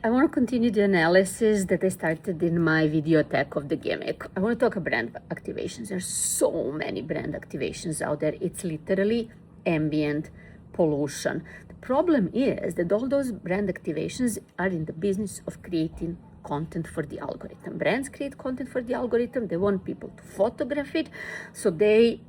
I want to continue the analysis that I started in my video attack of the gimmick. I want to talk about brand activations. There's so many brand activations out there. It's literally ambient pollution. The problem is that all those brand activations are in the business of creating content for the algorithm. Brands create content for the algorithm. They want people to photograph it, so they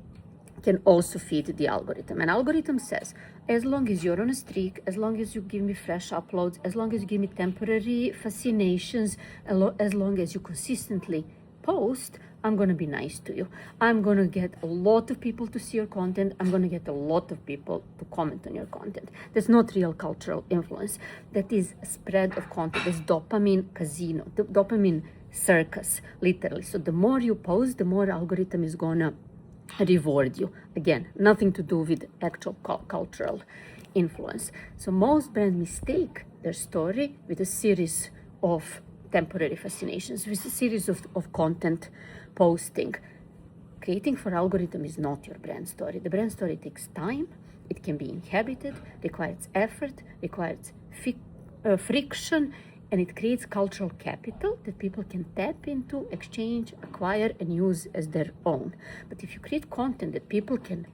can also feed the algorithm. And algorithm says, as long as you're on a streak, as long as you give me fresh uploads, as long as you give me temporary fascinations, as long as you consistently post, I'm going to be nice to you. I'm going to get a lot of people to see your content. I'm going to get a lot of people to comment on your content. That's not real cultural influence. That is a spread of content. That's dopamine casino, the dopamine circus, literally. So the more you post, the more algorithm is going to reward you. Again, nothing to do with actual cultural influence. So most brands mistake their story with a series of temporary fascinations, with a series of content posting. Creating for algorithm is not your brand story. The brand story takes time. It can be inhabited, requires effort, requires friction, and it creates cultural capital that people can tap into, exchange, acquire, and use as their own. But if you create content that people can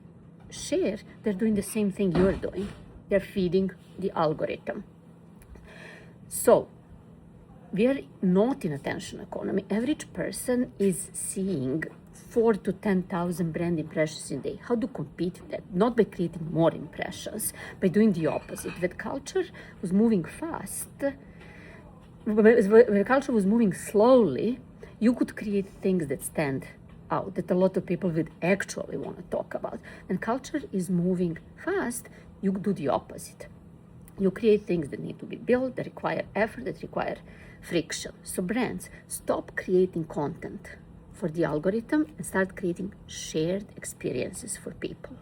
share, they're doing the same thing you're doing. They're feeding the algorithm. So we are not in attention economy. Average person is seeing 4,000 to 10,000 brand impressions a day. How to compete with that? Not by creating more impressions, by doing the opposite. When culture was moving fast, when culture was moving slowly, you could create things that stand out, that a lot of people would actually want to talk about. And culture is moving fast, you do the opposite. You create things that need to be built, that require effort, that require friction. So brands, stop creating content for the algorithm and start creating shared experiences for people.